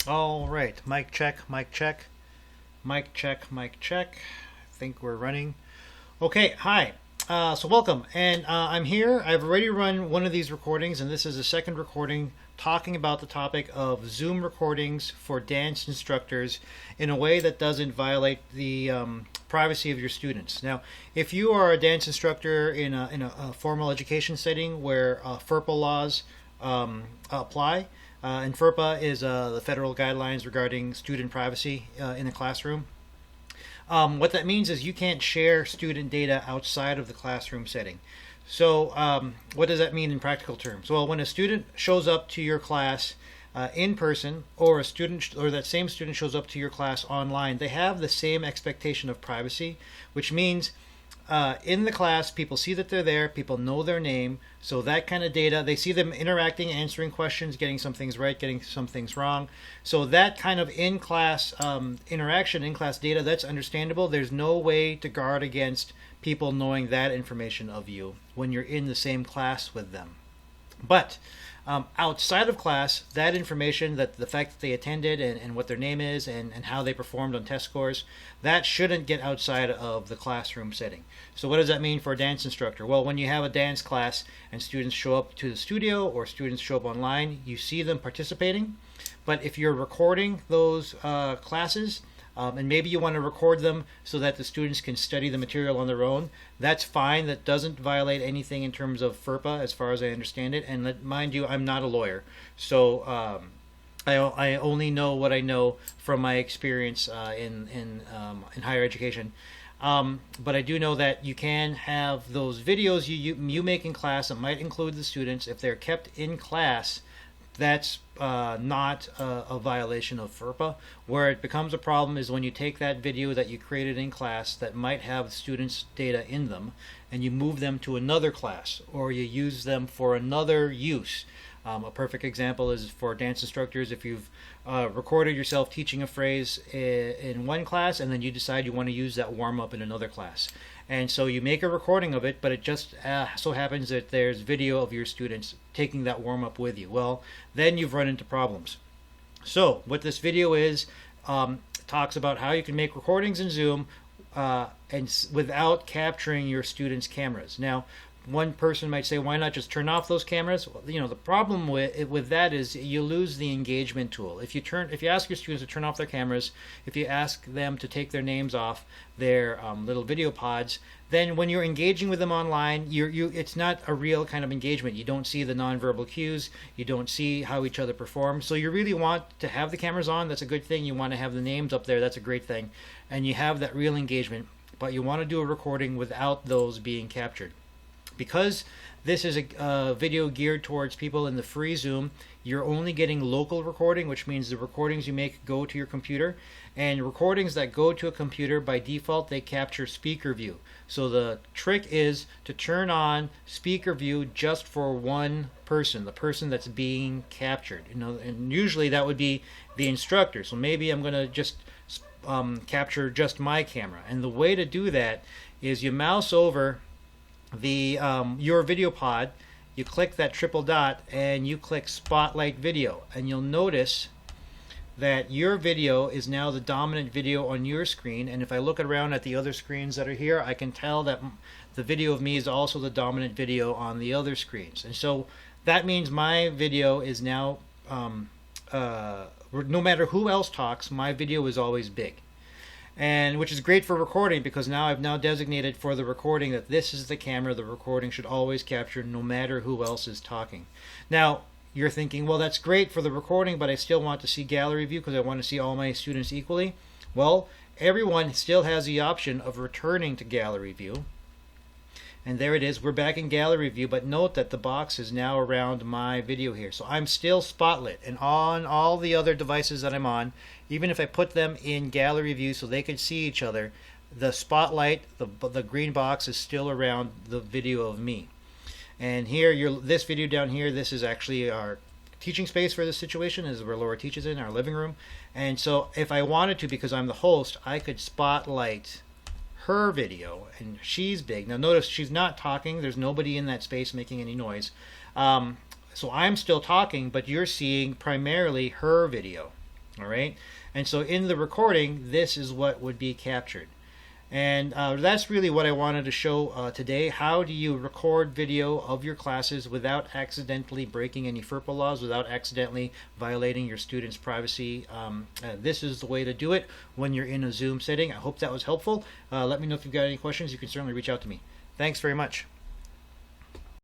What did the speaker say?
All right, mic check, mic check, mic check, mic check. I think we're running. Okay, hi. So welcome, and I'm here. I've already run one of these recordings, and this is the second recording talking about the topic of Zoom recordings for dance instructors in a way that doesn't violate the privacy of your students. Now, if you are a dance instructor in a formal education setting where FERPA laws apply, and FERPA is the federal guidelines regarding student privacy in the classroom. What that means is you can't share student data outside of the classroom setting. So, what does that mean in practical terms? Well, when a student shows up to your class in person, or a student, or that same student shows up to your class online, they have the same expectation of privacy, which means in the class, people see that they're there, people know their name, so that kind of data, they see them interacting, answering questions, getting some things right, getting some things wrong. So that kind of in-class interaction, in-class data, that's understandable. There's no way to guard against people knowing that information of you when you're in the same class with them. But outside of class, that information, that the fact that they attended and what their name is and how they performed on test scores, that shouldn't get outside of the classroom setting. So what does that mean for a dance instructor? Well, when you have a dance class and students show up to the studio or students show up online, you see them participating. But if you're recording those classes, and maybe you want to record them so that the students can study the material on their own, that's fine. That doesn't violate anything in terms of FERPA as far as I understand it. And mind you, I'm not a lawyer, so I only know what I know from my experience in higher education. But I do know that you can have those videos you make in class that might include the students. If they're kept in class, that's not a violation of FERPA. Where it becomes a problem is when you take that video that you created in class that might have students' data in them and you move them to another class or you use them for another use. A perfect example is for dance instructors. If you've recorded yourself teaching a phrase in one class and then you decide you want to use that warm-up in another class. And so you make a recording of it, but it just so happens that there's video of your students taking that warm-up with you. Well, then you've run into problems. So what this video is, talks about how you can make recordings in Zoom without capturing your students' cameras. Now, one person might say, why not just turn off those cameras? Well, the problem with that is you lose the engagement tool. If you ask your students to turn off their cameras, if you ask them to take their names off their little video pods, then when you're engaging with them online, it's not a real kind of engagement. You don't see the nonverbal cues. You don't see how each other perform. So you really want to have the cameras on. That's a good thing. You want to have the names up there. That's a great thing. And you have that real engagement. But you want to do a recording without those being captured. Because this is a video geared towards people in the free Zoom, you're only getting local recording, which means the recordings you make go to your computer. And recordings that go to a computer, by default, they capture speaker view. So the trick is to turn on speaker view just for one person, the person that's being captured. And usually that would be the instructor. So maybe I'm going to just capture just my camera. And the way to do that is you mouse over your video pod, you click that triple dot and you click Spotlight Video, and you'll notice that your video is now the dominant video on your screen. And if I look around at the other screens that are here, I can tell that the video of me is also the dominant video on the other screens. And so that means my video is now no matter who else talks, my video is always big. And which is great for recording, because now I've designated for the recording that this is the camera the recording should always capture no matter who else is talking. Now, you're thinking, well, that's great for the recording, but I still want to see gallery view because I want to see all my students equally. Well, everyone still has the option of returning to gallery view. And there it is. We're back in gallery view, but note that the box is now around my video here. So I'm still spotlit, and on all the other devices that I'm on, even if I put them in gallery view so they can see each other, the spotlight, the green box is still around the video of me. And here, this video down here, this is actually our teaching space for this situation. This is where Laura teaches in our living room. And so if I wanted to, because I'm the host, I could spotlight her video, and she's big. Now notice she's not talking. There's nobody in that space making any noise. So I'm still talking, but you're seeing primarily her video. All right. And so in the recording, this is what would be captured. And that's really what I wanted to show today. How do you record video of your classes without accidentally breaking any FERPA laws, without accidentally violating your students' privacy? This is the way to do it when you're in a Zoom setting. I hope that was helpful. Let me know if you've got any questions. You can certainly reach out to me. Thanks very much.